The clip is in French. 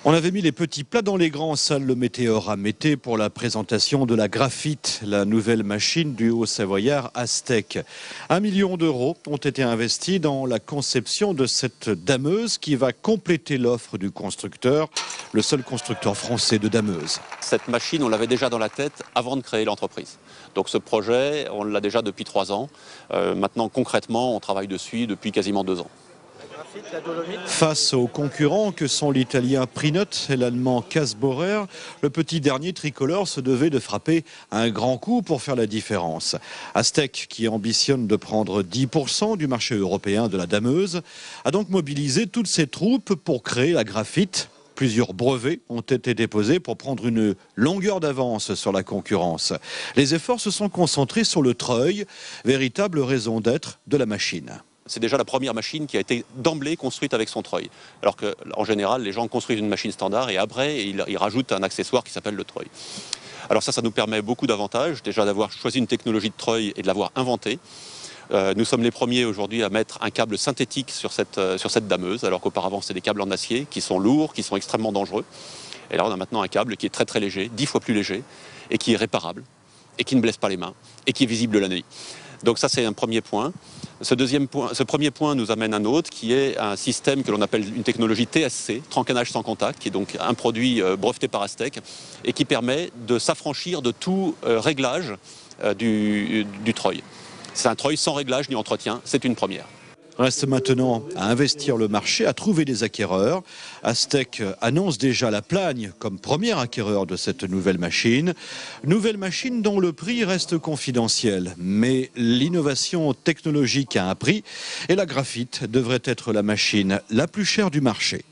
On avait mis les petits plats dans les grands, salle le météore à Mété pour la présentation de la Graphite, la nouvelle machine du Haut-Savoyard Aztec. 1 million d'euros ont été investis dans la conception de cette dameuse qui va compléter l'offre du constructeur, le seul constructeur français de dameuse. Cette machine, on l'avait déjà dans la tête avant de créer l'entreprise. Donc ce projet, on l'a déjà depuis 3 ans. Maintenant, concrètement, on travaille dessus depuis quasiment 2 ans. Face aux concurrents que sont l'italien Prinoth et l'allemand Kasborer, le petit dernier tricolore se devait de frapper un grand coup pour faire la différence. Aztec, qui ambitionne de prendre 10% du marché européen de la dameuse, a donc mobilisé toutes ses troupes pour créer la Graphite. Plusieurs brevets ont été déposés pour prendre une longueur d'avance sur la concurrence. Les efforts se sont concentrés sur le treuil, véritable raison d'être de la machine. C'est déjà la première machine qui a été d'emblée construite avec son treuil. Alors qu'en général, les gens construisent une machine standard et après, ils rajoutent un accessoire qui s'appelle le treuil. Alors ça nous permet beaucoup d'avantages. Déjà d'avoir choisi une technologie de treuil et de l'avoir inventée. Nous sommes les premiers aujourd'hui à mettre un câble synthétique sur cette dameuse, alors qu'auparavant, c'était des câbles en acier qui sont lourds, qui sont extrêmement dangereux. Et là, on a maintenant un câble qui est très très léger, 10 fois plus léger, et qui est réparable, et qui ne blesse pas les mains, et qui est visible la nuit. Donc ça, c'est un premier point. Ce premier point nous amène à un autre, qui est un système que l'on appelle une technologie TSC, trancanage sans contact, qui est donc un produit breveté par Aztec, et qui permet de s'affranchir de tout réglage du treuil. C'est un treuil sans réglage ni entretien, c'est une première. Reste maintenant à investir le marché, à trouver des acquéreurs. Aztec annonce déjà la Plagne comme premier acquéreur de cette nouvelle machine. Nouvelle machine dont le prix reste confidentiel. Mais l'innovation technologique a un prix et la Graphite devrait être la machine la plus chère du marché.